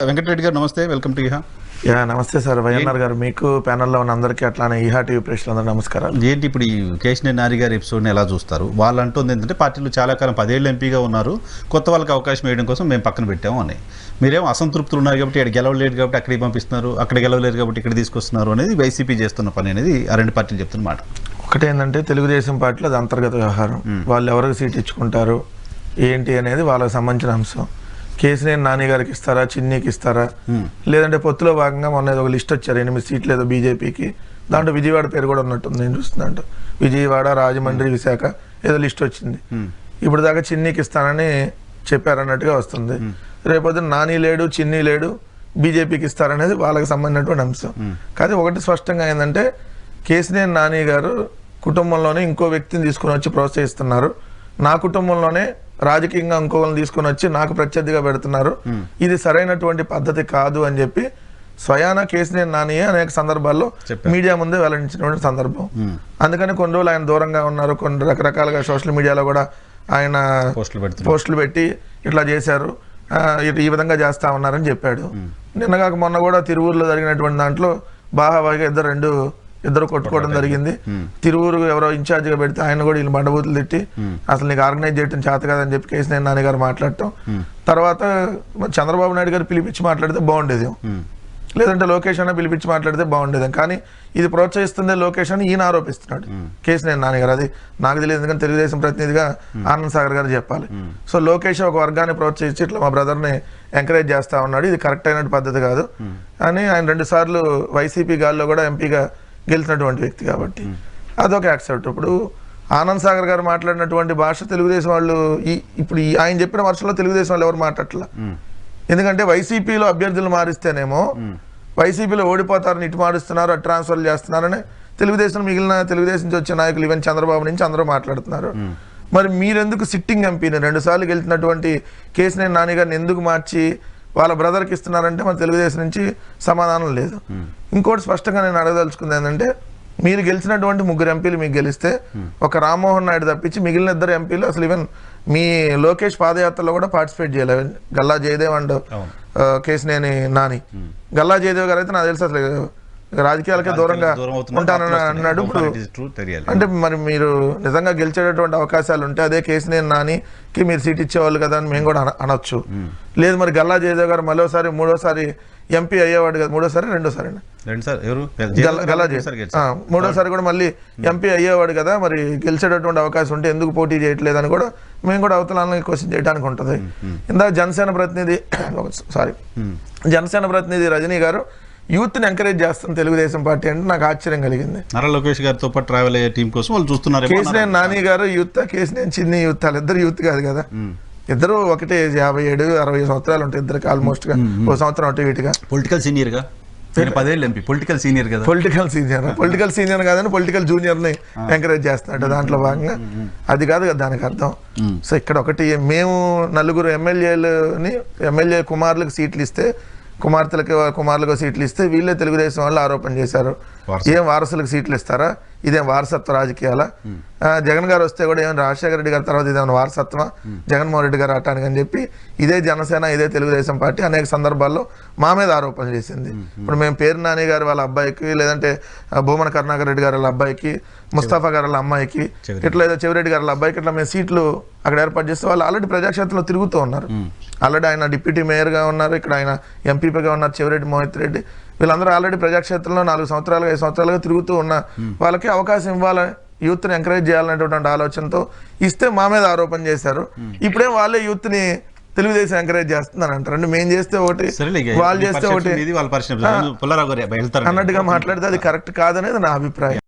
వెంకటరెడ్డి గారు నమస్తే, welcome to ఈహా. నమస్తే సార్. వైఎన్ఆర్ గారు, మీకు ప్యానల్లో ఉన్న అందరికీ అట్లానే ఈహా టీవీ ప్రేక్షకులందరూ నమస్కారాలు. ఏంటి ఇప్పుడు ఈ కేశినేని నాని గారి ఎపిసోడ్ని ఎలా చూస్తారు? వాళ్ళు అంటుంది ఏంటంటే పార్టీలో చాలా కాలం 10 ఏళ్ళు ఎంపీగా ఉన్నారు, కొత్త వాళ్ళకి అవకాశం వేయడం కోసం మేము పక్కన పెట్టాము అని. మీరేమో అసంతృప్తులు ఉన్నారు కాబట్టి ఇక్కడ గెలవలేరు కాబట్టి అక్కడికి పంపిస్తున్నారు, అక్కడ గెలవలేరు కాబట్టి ఇక్కడ తీసుకొస్తున్నారు అనేది వైసీపీ చేస్తున్న పని అనేది ఆ రెండు పార్టీలు చెప్తున్న మాట. ఒకటేంటంటే తెలుగుదేశం పార్టీలో అది అంతర్గత వ్యవహారం. వాళ్ళు ఎవరికి సీట్ ఇచ్చుకుంటారు ఏంటి అనేది వాళ్ళకి సంబంధించిన అంశం. కేశినేని నాని గారికి ఇస్తారా, చిన్నీకి ఇస్తారా, లేదంటే పొత్తులో భాగంగా మొన్న ఒక లిస్ట్ వచ్చారు 8 సీట్లు ఏదో బీజేపీకి, దాంట్లో విజయవాడ పేరు కూడా ఉన్నట్టుంది నేను చూస్తున్నట్టు. విజయవాడ, రాజమండ్రి, విశాఖ ఏదో లిస్ట్ వచ్చింది. ఇప్పుడు దాకా చిన్నీకి ఇస్తానని చెప్పారన్నట్టుగా వస్తుంది. రేపొద్దున నాని లేడు, చిన్ని లేడు, బీజేపీకి ఇస్తారనేది వాళ్ళకి సంబంధించినటువంటి అంశం. కానీ ఒకటి స్పష్టంగా ఏంటంటే కేశినేని నాని గారు కుటుంబంలోనే ఇంకో వ్యక్తిని తీసుకుని వచ్చి ప్రోత్సహిస్తున్నారు, నా కుటుంబంలోనే రాజకీయంగా ఇంకోళ్ళని తీసుకుని వచ్చి నాకు ప్రత్యర్థిగా పెడుతున్నారు, ఇది సరైనటువంటి పద్ధతి కాదు అని చెప్పి స్వయాన కేశినేని నానియే అనేక సందర్భాల్లో మీడియా ముందే వెల్లడించినటువంటి సందర్భం. అందుకని కొన్ని రోజులు ఆయన దూరంగా ఉన్నారు, కొన్ని రకరకాలుగా సోషల్ మీడియాలో కూడా ఆయన పోస్టులు పెట్టి ఇట్లా చేశారు, ఈ విధంగా చేస్తా ఉన్నారని చెప్పాడు. నిన్నగాక మొన్న కూడా తిరువూరులో జరిగినటువంటి దాంట్లో బాహాబాగా ఇద్దరు కొట్టుకోవడం జరిగింది. తిరువూరు ఎవరో ఇన్ఛార్జిగా పెడితే ఆయన కూడా వీళ్ళు బండబూతులు తిట్టి అసలు నీకు ఆర్గనైజ్ చేయడం చేత కాదని చెప్పి కేశినేని నాని గారు మాట్లాడటం. తర్వాత చంద్రబాబు నాయుడు గారు పిలిపించి మాట్లాడితే బాగుండేది, లేదంటే లోకేష్ అన్న పిలిపించి మాట్లాడితే బాగుండేది. కానీ ఇది ప్రోత్సహిస్తుంది లోకేష్ అని ఈయన ఆరోపిస్తున్నాడు కేశినేని నాని గారు. అది నాకు తెలియదు, ఎందుకంటే తెలుగుదేశం ప్రతినిధిగా ఆనంద్ సాగర్ గారు చెప్పాలి. సో లోకేష్ ఒక వర్గాన్ని ప్రోత్సహించి ఇట్లా మా బ్రదర్ని ఎంకరేజ్ చేస్తా ఉన్నాడు, ఇది కరెక్ట్ అయిన పద్ధతి కాదు అని ఆయన 2 సార్లు వైసీపీ గాల్లో కూడా ఎంపీగా గెలిచినటువంటి వ్యక్తి కాబట్టి అదొక యాక్సెప్ట్. ఇప్పుడు ఆనంద్ సాగర్ గారు మాట్లాడినటువంటి భాష తెలుగుదేశం వాళ్ళు ఇప్పుడు ఆయన చెప్పిన వర్షంలో తెలుగుదేశం వాళ్ళు ఎవరు మాట్లాడట్లా. ఎందుకంటే వైసీపీలో అభ్యర్థులు మారిస్తేనేమో వైసీపీలో ఓడిపోతారని ఇటు మారుస్తున్నారు, అటు ట్రాన్స్ఫర్లు చేస్తున్నారని మిగిలిన తెలుగుదేశం నుంచి వచ్చే నాయకులు ఈవెన్ చంద్రబాబు నుంచి అందరూ మాట్లాడుతున్నారు. మరి మీరెందుకు సిట్టింగ్ ఎంపీని 2 సార్లు గెలిచినటువంటి కేశినేని నాని గారిని ఎందుకు మార్చి వాళ్ళ బ్రదర్కి ఇస్తున్నారంటే మన తెలుగుదేశం నుంచి సమాధానం లేదు. ఇంకోటి స్పష్టంగా నేను అడగదలుచుకుంది ఏంటంటే మీరు గెలిచినటువంటి 3 ఎంపీలు మీకు గెలిస్తే ఒక రామ్మోహన్ నాయుడు తప్పించి మిగిలిన 2 ఎంపీలు అసలు ఈవెన్ మీ లోకేష్ పాదయాత్రలో కూడా పార్టిసిపేట్ చేయలేదు. గల్లా జయదేవ్ అండ్ కేశినేని నాని. గల్లా జయదేవ్ గారు అయితే నాకు తెలుసు అసలు రాజకీయాలకే దూరంగా ఉంటానని అన్నాడు. ఇప్పుడు అంటే మరి మీరు నిజంగా గెలిచేటటువంటి అవకాశాలు ఉంటే అదే కేశినేని నానికి మీరు సీట్ ఇచ్చేవాళ్ళు కదా అని మేము కూడా అనొచ్చు. లేదు మరి గల్లా జయదేవ్ గారు మరోసారి 3వసారి ఎంపీ అయ్యేవాడు కదా, 3వ సారి గల్లా జయదేవ్ 3వసారి కూడా మళ్ళీ ఎంపీ అయ్యేవాడు కదా, మరి గెలిచేటటువంటి అవకాశం ఉంటే ఎందుకు పోటీ చేయట్లేదని కూడా మేము కూడా అవతలాన్ని క్వశ్చన్ చేయడానికి ఉంటుంది. ఇందాక జనసేన ప్రతినిధి రజనీ గారు యూత్ని ఎంకరేజ్ చేస్తాం తెలుగుదేశం పార్టీ అంటే నాకు ఆశ్చర్యం కలిగింది. నారా లోకేష్ గారితో పాటు ట్రావెల్ అయ్యే టీం కోసం వాళ్ళు చూస్తున్నారు. కేశినేని నాని గారు యూత్, కేశినేని చిన్ని యూత్, వాళ్ళిద్దరు యూత్ కాదు కదా, ఇద్దరు ఒకటే 57-60 సంవత్సరాలు ఉంటాయి ఇద్దరికి ఆల్మోస్ట్ గా, 1 సంవత్సరం అటు ఇటుగా. పొలిటికల్ సీనియర్ గా 10 ఏళ్ళు ఎంపీ, పొలిటికల్ సీనియర్ కదా. పొలిటికల్ సీనియర్ కాదని పొలిటికల్ జూనియర్ ని ఎంకరేజ్ చేస్తున్నాడు దాంట్లో భాగంగా. అది కాదు కదా దానికి అర్థం. సో ఇక్కడ ఒకటి, మేము 4 ఎమ్మెల్యే కుమారులకు సీట్లు ఇస్తే, కుమారులకు సీట్లు ఇస్తే వీళ్ళే తెలుగుదేశం వాళ్ళు ఆరోపణ చేశారు. ఏం వారసులకు సీట్లు ఇస్తారా, ఇదేం వారసత్వ రాజకీయాలా? జగన్ గారు వస్తే కూడా ఏమైనా రాజశేఖర రెడ్డి గారి తర్వాత ఇదేమైనా వారసత్వమా జగన్మోహన్ రెడ్డి గారు ఆటానికి అని చెప్పి ఇదే జనసేన, ఇదే తెలుగుదేశం పార్టీ అనేక సందర్భాల్లో మా మీద ఆరోపణలు చేసింది. ఇప్పుడు మేము పేరు నాని గారు వాళ్ళ అబ్బాయికి, లేదంటే భూమన కరుణాకర్ రెడ్డి గారి వాళ్ళ అబ్బాయికి, ముస్తాఫా గారి వాళ్ళ అమ్మాయికి, ఇట్లా ఏదో చెవిరెడ్డి గారి వాళ్ళ అబ్బాయికి ఇట్లా మేము సీట్లు అక్కడ ఏర్పాటు చేస్తే వాళ్ళు ఆల్రెడీ ప్రజాక్షేత్రంలో తిరుగుతూ ఉన్నారు. ఆల్రెడీ ఆయన డిప్యూటీ మేయర్గా ఉన్నారు, ఇక్కడ ఆయన ఎంపీపీగా ఉన్నారు చెవిరెడ్డి మోహిత్ రెడ్డి. వీళ్ళందరూ ఆల్రెడీ ప్రజాక్షేత్రంలో 4 సంవత్సరాలుగా 5 సంవత్సరాలుగా తిరుగుతూ ఉన్న వాళ్ళకి అవకాశం ఇవ్వాలి, యూత్ని ఎంకరేజ్ చేయాలనేటువంటి ఆలోచనతో ఇస్తే మా మీద ఆరోపణ చేశారు. ఇప్పుడేం వాళ్ళే యూత్ని తెలుగుదేశం ఎంకరేజ్ చేస్తుందని అంటారు. అంటే మేము చేస్తే ఒకటి, వాళ్ళు చేస్తే ఒకటి అన్నట్టుగా మాట్లాడితే అది కరెక్ట్ కాదనేది నా అభిప్రాయం.